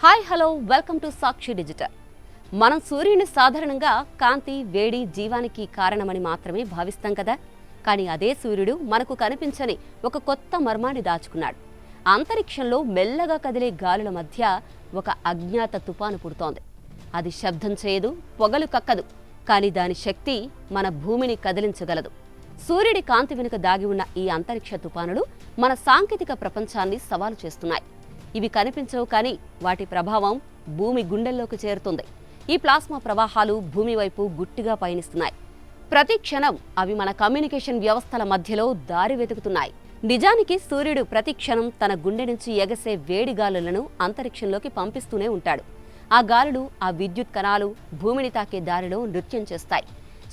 Hi hello welcome to Sakshi digital. మనం సూర్యుని సాధారణంగా కాంతి, వేడి, జీవానికి కారణమని మాత్రమే భావిస్తాం కదా. కానీ అదే సూర్యుడు మనకు కనిపించని ఒక కొత్త మర్మాన్ని దాచుకున్నాడు. అంతరిక్షంలో మెల్లగా కదిలే గాలుల మధ్య ఒక అజ్ఞాత తుపాను పుడుతోంది. అది శబ్దం చేయదు, పొగలు కక్కదు, కానీ దాని శక్తి మన భూమిని కదిలించగలదు. సూర్యుడి కాంతి వెనుక దాగి ఉన్న ఈ అంతరిక్ష తుపానులు మన సాంకేతిక ప్రపంచాన్ని సవాలు చేస్తున్నాయి. ఇవి కనిపించవు, కానీ వాటి ప్రభావం భూమి గుండెల్లోకి చేరుతుంది. ఈ ప్లాస్మా ప్రవాహాలు భూమి వైపు గుట్టిగా పయనిస్తున్నాయి. ప్రతి క్షణం అవి మన కమ్యూనికేషన్ వ్యవస్థల మధ్యలో దారి వెతుకుతున్నాయి. నిజానికి సూర్యుడు ప్రతి క్షణం తన గుండె నుంచి ఎగసే వేడి గాలులను అంతరిక్షంలోకి పంపిస్తూనే ఉంటాడు. ఆ గాలులు, ఆ విద్యుత్ కణాలు భూమిని తాకే దారిలో నృత్యం చేస్తాయి.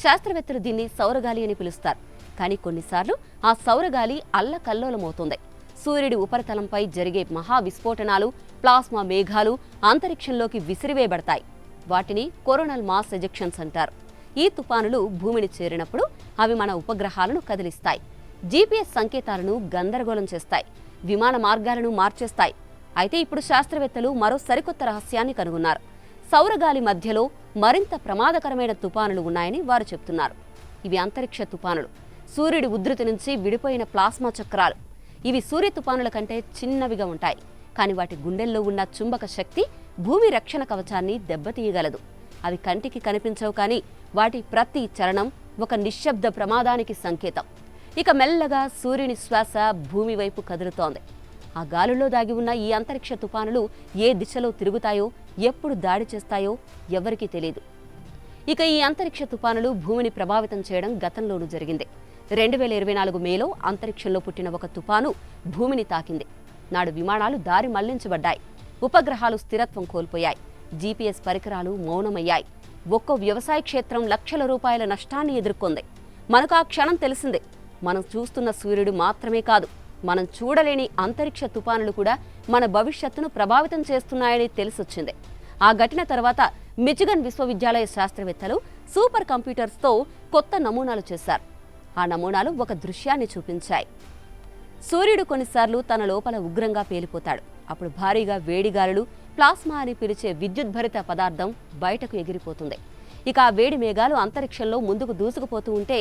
శాస్త్రవేత్తలు దీన్ని సౌరగాలి అని పిలుస్తారు. కానీ కొన్నిసార్లు ఆ సౌరగాలి అల్లకల్లోలమవుతుంది. సూర్యుడి ఉపరితలంపై జరిగే మహా విస్ఫోటనాలు, ప్లాస్మా మేఘాలు అంతరిక్షంలోకి విసిరివేయబడతాయి. వాటిని కొరోనల్ మాస్ ఎజెక్షన్స్ అంటారు. ఈ తుపానులు భూమిని చేరినప్పుడు అవి మన ఉపగ్రహాలను కదిలిస్తాయి, జీపీఎస్ సంకేతాలను గందరగోళం చేస్తాయి, విమాన మార్గాలను మార్చేస్తాయి. అయితే ఇప్పుడు శాస్త్రవేత్తలు మరో సరికొత్త రహస్యాన్ని కనుగొన్నారు. సౌరగాలి మధ్యలో మరింత ప్రమాదకరమైన తుపానులు ఉన్నాయని వారు చెప్తున్నారు. ఇవి అంతరిక్ష తుపానులు, సూర్యుడి ఉధృతి నుంచి విడిపోయిన ప్లాస్మా చక్రాలు. ఇవి సూర్య తుపానుల కంటే చిన్నవిగా ఉంటాయి, కానీ వాటి గుండెల్లో ఉన్న చుంబక శక్తి భూమి రక్షణ కవచాన్ని దెబ్బతీయగలదు. అవి కంటికి కనిపించవు, కానీ వాటి ప్రతి చలనం ఒక నిశ్శబ్ద ప్రమాదానికి సంకేతం. ఇక మెల్లగా సూర్యుని శ్వాస భూమి వైపు కదులుతోంది. ఆ గాలుల్లో దాగి ఉన్న ఈ అంతరిక్ష తుపానులు ఏ దిశలో తిరుగుతాయో, ఎప్పుడు దాడి చేస్తాయో ఎవరికీ తెలియదు. ఇక ఈ అంతరిక్ష తుపానులు భూమిని ప్రభావితం చేయడం గతంలోనూ జరిగింది. 2024 మేలో అంతరిక్షంలో పుట్టిన ఒక తుపాను భూమిని తాకింది. నాడు విమానాలు దారి మళ్లించబడ్డాయి, ఉపగ్రహాలు స్థిరత్వం కోల్పోయాయి, జీపీఎస్ పరికరాలు మౌనమయ్యాయి. ఒక్కో వ్యవసాయ క్షేత్రం లక్షల రూపాయల నష్టాన్ని ఎదుర్కొంది. మనకు ఆ క్షణం తెలిసిందే, మనం చూస్తున్న సూర్యుడు మాత్రమే కాదు, మనం చూడలేని అంతరిక్ష తుపానులు కూడా మన భవిష్యత్తును ప్రభావితం చేస్తున్నాయని తెలిసొచ్చింది. ఆ ఘటన తర్వాత మిచిగన్ విశ్వవిద్యాలయ శాస్త్రవేత్తలు సూపర్ కంప్యూటర్స్తో కొత్త నమూనాలు చేశారు. ఆ నమూనాలు ఒక దృశ్యాన్ని చూపించాయి. సూర్యుడు కొన్నిసార్లు తన లోపల ఉగ్రంగా పేలిపోతాడు. అప్పుడు భారీగా వేడిగాలులు, ప్లాస్మా అని పిలిచే విద్యుద్భరిత పదార్థం బయటకు ఎగిరిపోతుంది. ఇక ఆ వేడి మేఘాలు అంతరిక్షంలో ముందుకు దూసుకుపోతూ ఉంటే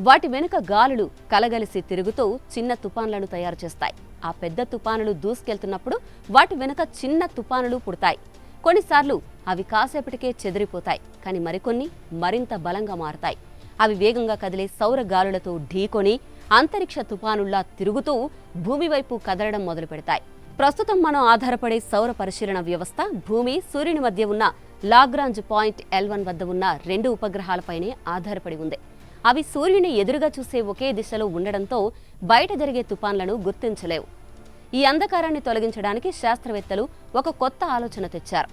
వాటి వెనుక గాలులు కలగలిసి తిరుగుతూ చిన్న తుపాన్లను తయారు చేస్తాయి. ఆ పెద్ద తుపానులు దూసుకెళ్తున్నప్పుడు వాటి వెనుక చిన్న తుపానులు పుడతాయి. కొన్నిసార్లు అవి కాసేపటికే చెదిరిపోతాయి, కానీ మరికొన్ని మరింత బలంగా మారతాయి. అవి వేగంగా కదిలే సౌర గాలులతో ఢీకొని అంతరిక్ష తుపానుల్లా తిరుగుతూ భూమి వైపు కదలడం మొదలు పెడతాయి. ప్రస్తుతం మనం ఆధారపడే సౌర పరిశీలన వ్యవస్థ భూమి, సూర్యుని మధ్య ఉన్న లాగ్రాంజ్ పాయింట్ L1 వద్ద ఉన్న 2 ఉపగ్రహాలపైనే ఆధారపడి ఉంది. అవి సూర్యుని ఎదురుగా చూసే ఒకే దిశలో ఉండడంతో బయట జరిగే తుపాన్లను గుర్తించలేవు. ఈ అంధకారాన్ని తొలగించడానికి శాస్త్రవేత్తలు ఒక కొత్త ఆలోచన తెచ్చారు.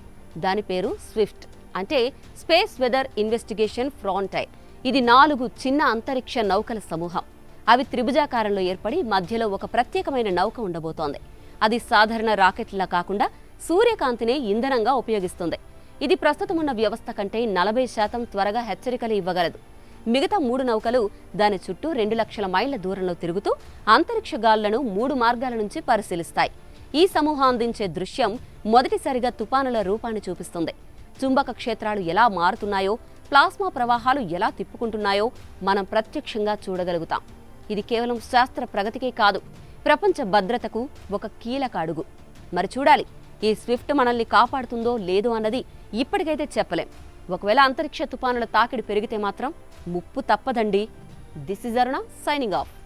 దాని పేరు స్విఫ్ట్, అంటే స్పేస్ వెదర్ ఇన్వెస్టిగేషన్ ఫ్రాంటైర్. ఇది 4 చిన్న అంతరిక్ష నౌకల సమూహం. అవి త్రిభుజాకారంలో ఏర్పడి మధ్యలో ఒక ప్రత్యేకమైన నౌక ఉండబోతోంది. అది సాధారణ రాకెట్లా కాకుండా సూర్యకాంతినే ఇంధనంగా ఉపయోగిస్తుంది. ఇది ప్రస్తుతం ఉన్న వ్యవస్థ కంటే 40% త్వరగా హెచ్చరికలు ఇవ్వగలదు. మిగతా 3 నౌకలు దాని చుట్టూ 2 లక్షల మైళ్ల దూరంలో తిరుగుతూ అంతరిక్ష గాలులను 3 మార్గాల నుంచి పరిశీలిస్తాయి. ఈ సమూహం అందించే దృశ్యం మొదటిసారిగా తుపానుల రూపాన్ని చూపిస్తుంది. చుంబక క్షేత్రాలు ఎలా మారుతున్నాయో, ప్లాస్మా ప్రవాహాలు ఎలా తిప్పుకుంటున్నాయో మనం ప్రత్యక్షంగా చూడగలుగుతాం. ఇది కేవలం శాస్త్ర ప్రగతికే కాదు, ప్రపంచ భద్రతకు ఒక కీలక అడుగు. మరి చూడాలి, ఈ స్విఫ్ట్ మనల్ని కాపాడుతుందో లేదో అన్నది ఇప్పటికైతే చెప్పలేం. ఒకవేళ అంతరిక్ష తుపానుల తాకిడి పెరిగితే మాత్రం ముప్పు తప్పదండి. This is Aruna signing off.